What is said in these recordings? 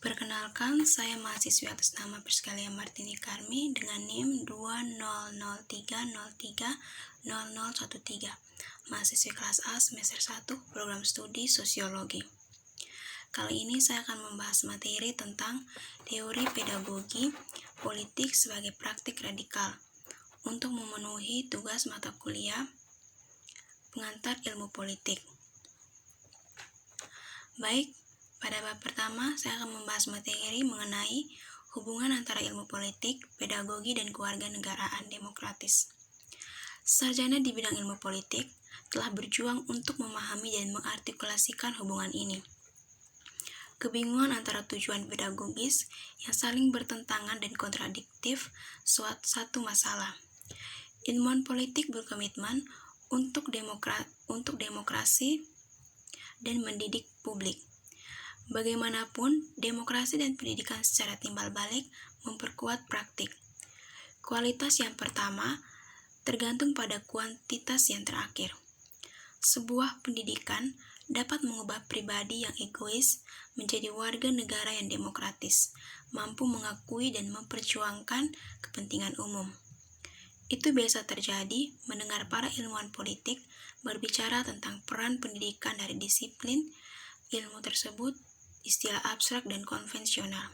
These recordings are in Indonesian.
Perkenalkan, saya mahasiswi atas nama Priskalia Martini Karmi dengan NIM 2003030013, mahasiswi kelas A semester 1 program studi Sosiologi. Kali ini saya akan membahas materi tentang teori pedagogi politik sebagai praktik radikal untuk memenuhi tugas mata kuliah pengantar ilmu politik. Baik, pada bab pertama, saya akan membahas materi mengenai hubungan antara ilmu politik, pedagogi, dan kewarganegaraan demokratis. Sarjana di bidang ilmu politik telah berjuang untuk memahami dan mengartikulasikan hubungan ini. Kebingungan antara tujuan pedagogis yang saling bertentangan dan kontradiktif suatu masalah. Ilmuwan politik berkomitmen untuk demokrasi dan mendidik publik. Bagaimanapun, demokrasi dan pendidikan secara timbal balik memperkuat praktik. Kualitas yang pertama tergantung pada kuantitas yang terakhir. Sebuah pendidikan dapat mengubah pribadi yang egois menjadi warga negara yang demokratis, mampu mengakui dan memperjuangkan kepentingan umum. Itu biasa terjadi mendengar para ilmuwan politik berbicara tentang peran pendidikan dari disiplin ilmu tersebut, istilah abstrak dan konvensional.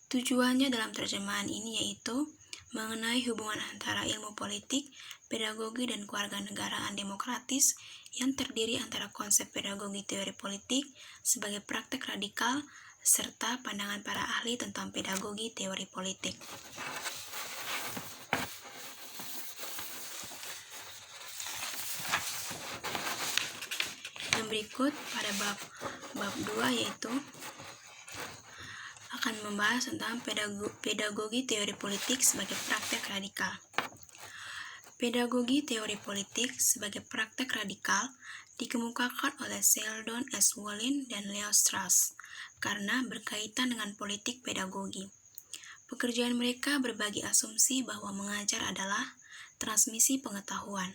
Tujuannya dalam terjemahan ini yaitu mengenai hubungan antara ilmu politik, pedagogi, dan kewarganegaraan demokratis yang terdiri antara konsep pedagogi teori politik sebagai praktek radikal serta pandangan para ahli tentang pedagogi teori politik. Yang berikut pada bab 2 yaitu akan membahas tentang pedagogi teori politik sebagai praktek radikal. Pedagogi teori politik sebagai praktek radikal dikemukakan oleh Sheldon S. Wolin dan Leo Strauss karena berkaitan dengan politik pedagogi. Pekerjaan mereka berbagi asumsi bahwa mengajar adalah transmisi pengetahuan.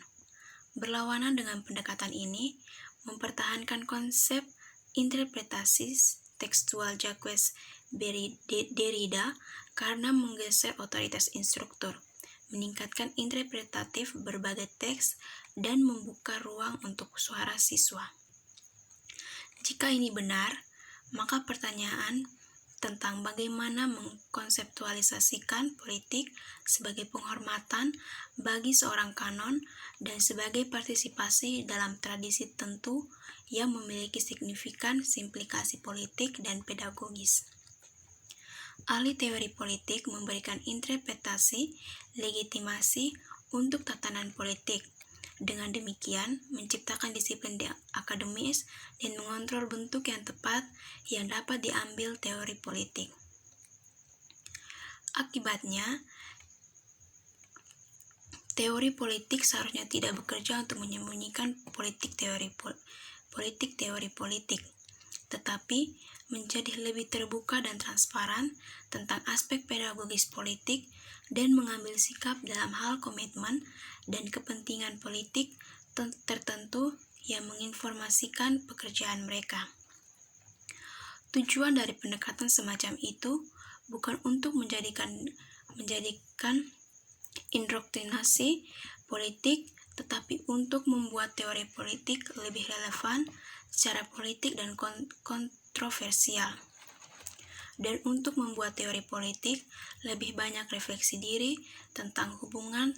Berlawanan dengan pendekatan ini, mempertahankan konsep interpretasi tekstual Jacques Derrida karena menggeser otoritas instruktur, meningkatkan interpretatif berbagai teks, dan membuka ruang untuk suara siswa. Jika ini benar, maka pertanyaan tentang bagaimana mengkonseptualisasikan politik sebagai penghormatan bagi seorang kanon dan sebagai partisipasi dalam tradisi tentu yang memiliki signifikan implikasi politik dan pedagogis. Ahli teori politik memberikan interpretasi legitimasi untuk tatanan politik. Dengan demikian, menciptakan disiplin akademis dan mengontrol bentuk yang tepat yang dapat diambil teori politik. Akibatnya, teori politik seharusnya tidak bekerja untuk menyembunyikan politik teori politik, tetapi menjadi lebih terbuka dan transparan tentang aspek pedagogis politik dan mengambil sikap dalam hal komitmen dan kepentingan politik tertentu yang menginformasikan pekerjaan mereka. Tujuan dari pendekatan semacam itu bukan untuk menjadikan indoktrinasi politik, tetapi untuk membuat teori politik lebih relevan secara politik dan kontroversial, dan untuk membuat teori politik lebih banyak refleksi diri tentang hubungan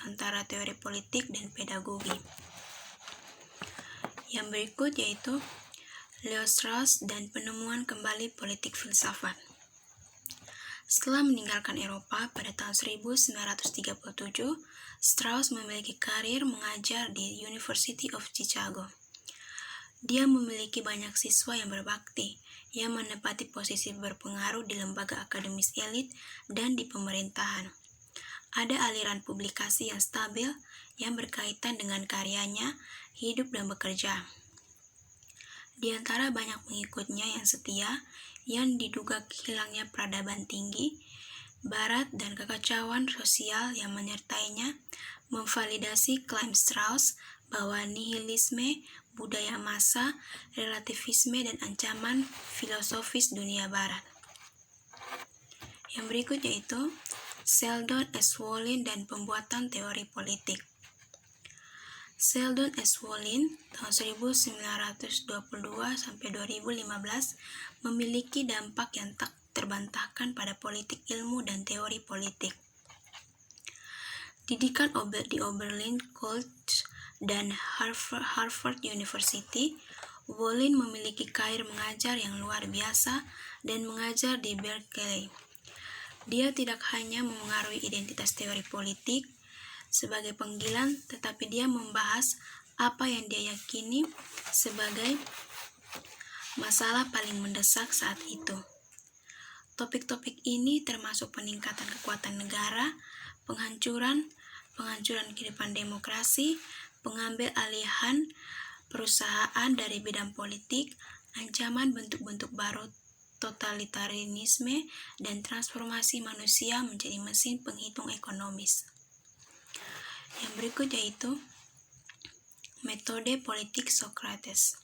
antara teori politik dan pedagogi. Yang berikut yaitu Leo Strauss dan penemuan kembali politik filsafat. Setelah meninggalkan Eropa pada tahun 1937, Strauss memiliki karir mengajar di University of Chicago. Dia memiliki banyak siswa yang berbakti, yang menempati posisi berpengaruh di lembaga akademis elit dan di pemerintahan. Ada aliran publikasi yang stabil yang berkaitan dengan karyanya, hidup dan bekerja. Di antara banyak pengikutnya yang setia, yang diduga hilangnya peradaban tinggi, barat dan kekacauan sosial yang menyertainya, memvalidasi klaim Strauss bahwa nihilisme, budaya massa, relativisme, dan ancaman filosofis dunia barat. Yang berikut yaitu Sheldon S. Wolin dan pembuatan teori politik. Sheldon S. Wolin tahun 1922 sampai 2015 memiliki dampak yang tak terbantahkan pada politik ilmu dan teori politik. Didikan di Oberlin College dan Harvard University, Wolin memiliki karir mengajar yang luar biasa dan mengajar di Berkeley. Dia tidak hanya memengaruhi identitas teori politik sebagai panggilan, tetapi dia membahas apa yang dia yakini sebagai masalah paling mendesak saat itu. Topik-topik ini termasuk peningkatan kekuatan negara, penghancuran kehidupan demokrasi, pengambil alihan perusahaan dari bidang politik, ancaman bentuk-bentuk baru totalitarisme, dan transformasi manusia menjadi mesin penghitung ekonomis. Yang berikut yaitu metode politik Socrates.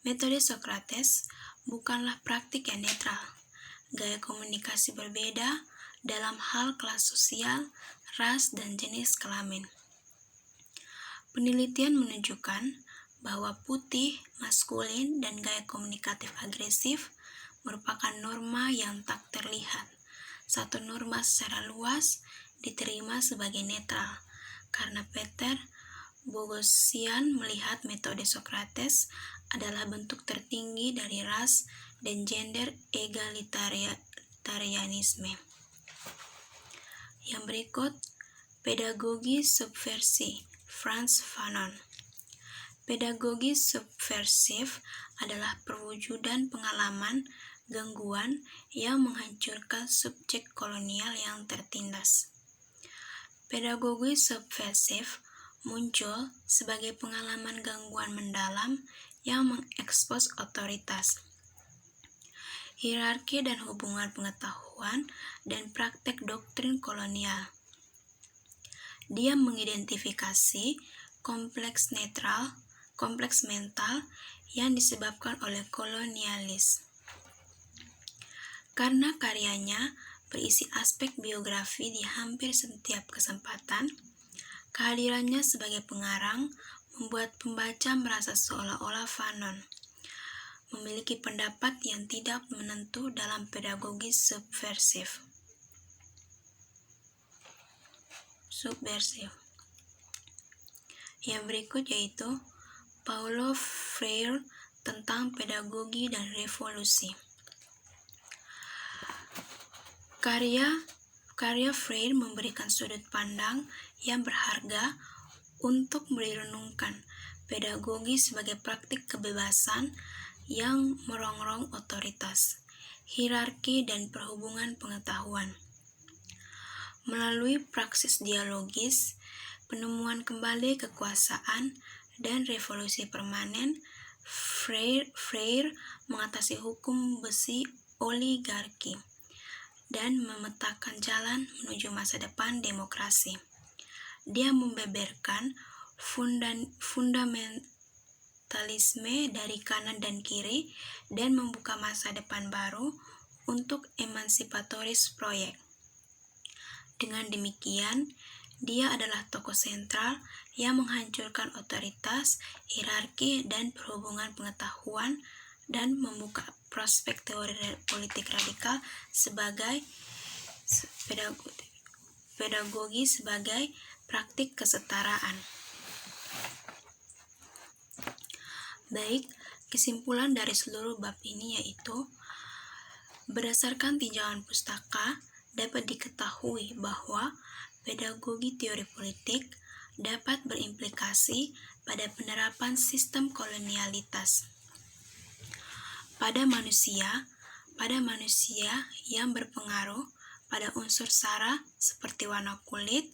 Metode Socrates bukanlah praktik yang netral. Gaya komunikasi berbeda dalam hal kelas sosial, ras, dan jenis kelamin. Penelitian menunjukkan bahwa putih, maskulin, dan gaya komunikatif agresif merupakan norma yang tak terlihat. Satu norma secara luas diterima sebagai netral, karena Peter Boghossian melihat metode Socrates adalah bentuk tertinggi dari ras dan gender egalitarianisme. Yang berikut, pedagogi subversi, Frantz Fanon. Pedagogi subversif adalah perwujudan pengalaman gangguan yang menghancurkan subjek kolonial yang tertindas. Pedagogi subversif muncul sebagai pengalaman gangguan mendalam yang mengekspos otoritas, hierarki dan hubungan pengetahuan dan praktek doktrin kolonial. Dia mengidentifikasi kompleks mental yang disebabkan oleh kolonialis. Karena karyanya berisi aspek biografi di hampir setiap kesempatan, kehadirannya sebagai pengarang membuat pembaca merasa seolah-olah Fanon memiliki pendapat yang tidak menentu dalam pedagogi subversif. Yang berikut yaitu Paulo Freire tentang pedagogi dan revolusi. Karya Freire memberikan sudut pandang yang berharga untuk merenungkan pedagogi sebagai praktik kebebasan yang merongrong otoritas, hierarki, dan perhubungan pengetahuan. Melalui praksis dialogis, penemuan kembali kekuasaan, dan revolusi permanen, Freire mengatasi hukum besi oligarki dan memetakan jalan menuju masa depan demokrasi. Dia membeberkan fundamentalisme dari kanan dan kiri dan membuka masa depan baru untuk emansipatoris proyek. Dengan demikian, dia adalah tokoh sentral yang menghancurkan otoritas, hierarki, dan perhubungan pengetahuan dan membuka prospek teori politik radikal sebagai pedagogi sebagai praktik kesetaraan. Baik, kesimpulan dari seluruh bab ini yaitu berdasarkan tinjauan pustaka dapat diketahui bahwa pedagogi teori politik dapat berimplikasi pada penerapan sistem kolonialitas pada manusia yang berpengaruh pada unsur sara seperti warna kulit,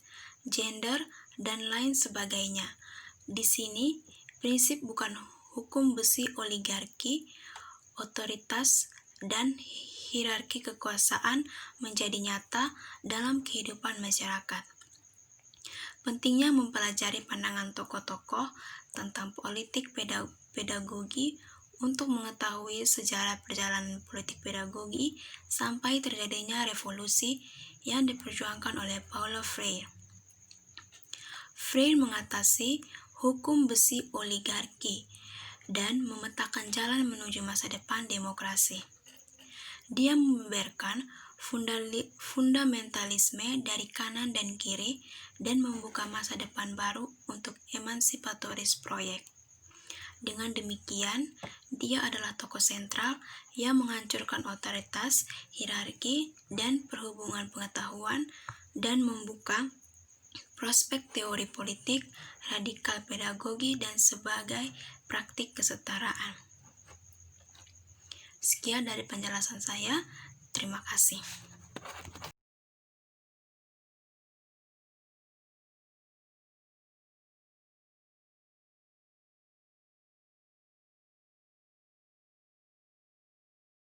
gender, dan lain sebagainya. Di sini, prinsip bukan hukum besi oligarki, otoritas, dan hierarki kekuasaan menjadi nyata dalam kehidupan masyarakat. Pentingnya mempelajari pandangan tokoh-tokoh tentang politik pedagogi untuk mengetahui sejarah perjalanan politik pedagogi sampai terjadinya revolusi yang diperjuangkan oleh Paulo Freire. Freire mengatasi hukum besi oligarki dan memetakan jalan menuju masa depan demokrasi. Dia membeberkan fundamentalisme dari kanan dan kiri dan membuka masa depan baru untuk emansipatoris proyek. Dengan demikian, dia adalah tokoh sentral yang menghancurkan otoritas, hierarki, dan perhubungan pengetahuan dan membuka prospek teori politik, radikal pedagogi, dan sebagai praktik kesetaraan. Sekian dari penjelasan saya. Terima kasih.